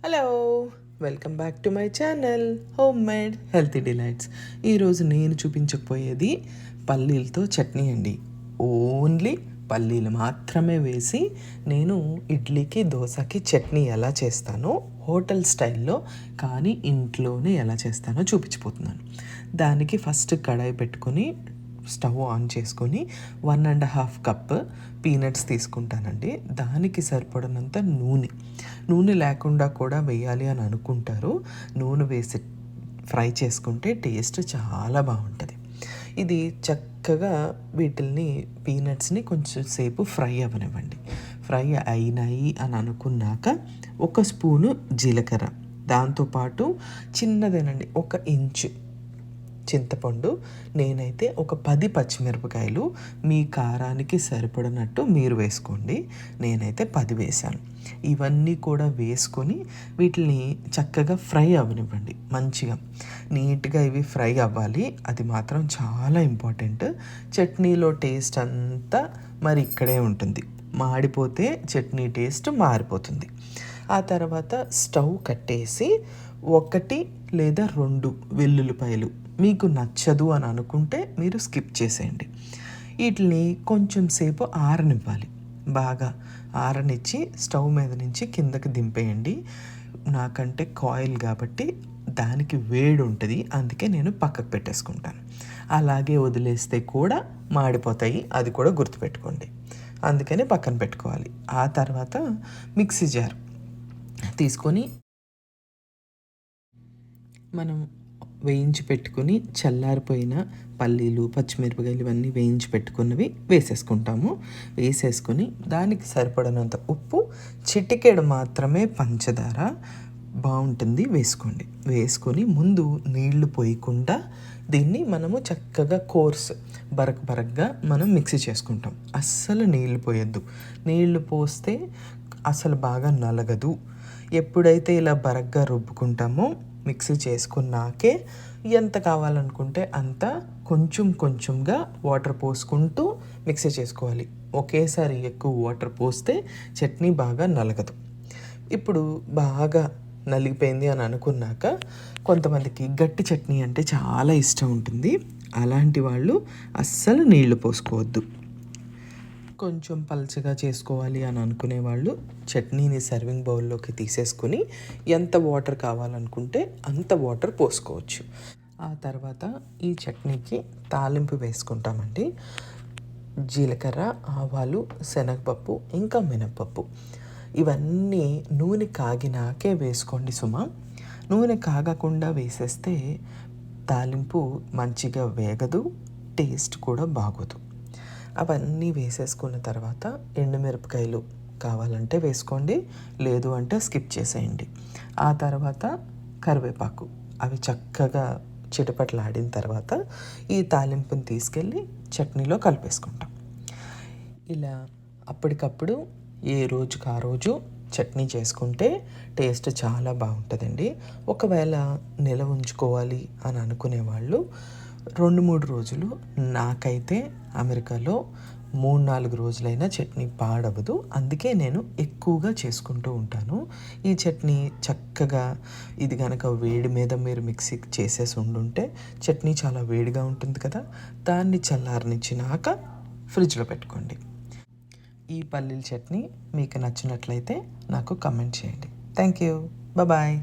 Hello, welcome back to my channel home made healthy delights. ఈరోజు నేను చూపించకపోయేది పల్లీలతో చట్నీ అండి. Only పల్లీలు మాత్రమే వేసి నేను ఇడ్లీకి దోశకి చట్నీ ఎలా చేస్తానో హోటల్ స్టైల్లో కానీ ఇంట్లోనే ఎలా చేస్తానో చూపించిపోతున్నాను. దానికి ఫస్ట్ కడాయి పెట్టుకొని స్టవ్ ఆన్ చేసుకొని 1.5 కప్ పీనట్స్ తీసుకుంటానండి. దానికి సరిపడినంత నూనె లేకుండా కూడా వేయాలి అని అనుకుంటారు. నూనె వేసి ఫ్రై చేసుకుంటే టేస్ట్ చాలా బాగుంటుంది. ఇది చక్కగా వీటిల్ని పీనట్స్ని కొంచెం సేపు ఫ్రై అవ్వనివ్వండి. ఫ్రై అయినాయి అని అనుకున్నాక 1 స్పూను జీలకర్ర, దాంతోపాటు చిన్నదేనండి 1 ఇంచు చింతపండు, నేనైతే ఒక 10 పచ్చిమిరపకాయలు, మీ కారానికి సరిపడినట్టు మీరు వేసుకోండి. నేనైతే 10 వేసాను. ఇవన్నీ కూడా వేసుకొని వీటిని చక్కగా ఫ్రై అవ్వనివ్వండి. మంచిగా నీట్గా ఇవి ఫ్రై అవ్వాలి. అది మాత్రం చాలా ఇంపార్టెంట్. చట్నీలో టేస్ట్ అంతా మరి ఇక్కడే ఉంటుంది. మాడిపోతే చట్నీ టేస్ట్ మారిపోతుంది. ఆ తర్వాత స్టవ్ కట్టేసి 1 లేదా 2 వెల్లుల్లిపాయలు, మీకు నచ్చదు అని అనుకుంటే మీరు స్కిప్ చేసేయండి. వీటిని కొంచెం సేపు ఆరనివ్వాలి. బాగా ఆరనిచ్చి స్టవ్ మీద నుంచి కిందకి దింపేయండి. నాకంటే కాయిల్ కాబట్టి దానికి వేడి ఉంటుంది, అందుకే నేను పక్కకు పెట్టేసుకుంటాను. అలాగే వదిలేస్తే కూడా మాడిపోతాయి, అది కూడా గుర్తుపెట్టుకోండి. అందుకని పక్కన పెట్టుకోవాలి. ఆ తర్వాత మిక్సీ జార్ తీసుకొని మనం వేయించి పెట్టుకొని చల్లారిపోయిన పల్లీలు, పచ్చిమిరపకాయలు ఇవన్నీ వేయించి పెట్టుకున్నవి వేసేసుకుంటాము. వేసేసుకొని దానికి సరిపడినంత ఉప్పు, చిటికెడు మాత్రమే పంచదార బాగుంటుంది వేసుకోండి. వేసుకొని ముందు నీళ్లు పోయకుండా దీన్ని మనము చక్కగా బరకగా మనం మిక్సీ చేసుకుంటాం. అస్సలు నీళ్లు పోయొద్దు. నీళ్లు పోస్తే అసలు బాగా నలగదు. ఎప్పుడైతే ఇలా బరగ్గా రుబ్బుకుంటామో మిక్సీ చేసుకున్నాకే ఎంత కావాలనుకుంటే అంత కొంచెంగా వాటర్ పోసుకుంటూ మిక్సీ చేసుకోవాలి. ఒకేసారి ఎక్కువ వాటర్ పోస్తే చట్నీ బాగా నలగదు. ఇప్పుడు బాగా నలిగిపోయింది అని అనుకున్నాక, కొంతమందికి గట్టి చట్నీ అంటే చాలా ఇష్టం ఉంటుంది. అలాంటి వాళ్ళు అస్సలు నీళ్లు పోసుకోవద్దు. కొంచెం పల్చగా చేసుకోవాలి అని అనుకునే వాళ్ళు చట్నీని సర్వింగ్ బౌల్లోకి తీసేసుకొని ఎంత వాటర్ కావాలనుకుంటే అంత వాటర్ పోసుకోవచ్చు. ఆ తర్వాత ఈ చట్నీకి తాలింపు వేసుకుంటామండి. జీలకర్ర, ఆవాలు, శనగపప్పు, ఇంకా మినప్పప్పు ఇవన్నీ నూనె కాగినాకే వేసుకోండి సుమా. నూనె కాగకుండా వేసేస్తే తాలింపు మంచిగా వేగదు, టేస్ట్ కూడా బాగోదు. అవన్నీ వేసేసుకున్న తర్వాత ఎండుమిరపకాయలు కావాలంటే వేసుకోండి, లేదు అంటే స్కిప్ చేసేయండి. ఆ తర్వాత కరివేపాకు, అవి చక్కగా చిటపట్లాడిన తర్వాత ఈ తాలింపుని తీసుకెళ్ళి చట్నీలో కలిపేసుకుంటాం. ఇలా అప్పటికప్పుడు ఏ రోజుకి ఆ రోజు చట్నీ చేసుకుంటే టేస్ట్ చాలా బాగుంటుందండి. ఒకవేళ నిల్వ ఉంచుకోవాలి అని అనుకునేవాళ్ళు 2-3 రోజులు, నాకైతే అమెరికాలో 3-4 రోజులైనా చట్నీ పాడవదు. అందుకే నేను ఎక్కువగా చేసుకుంటూ ఉంటాను. ఈ చట్నీ చక్కగా ఇది కనుక వేడి మీద మీరు మిక్సీ చేసేసి ఉండుంటే చట్నీ చాలా వేడిగా ఉంటుంది కదా, దాన్ని చల్లారనిచ్చినాక ఫ్రిడ్జ్లో పెట్టుకోండి. ఈ పల్లీల చట్నీ మీకు నచ్చినట్లయితే నాకు కమెంట్ చేయండి. Thank you. బాయ్.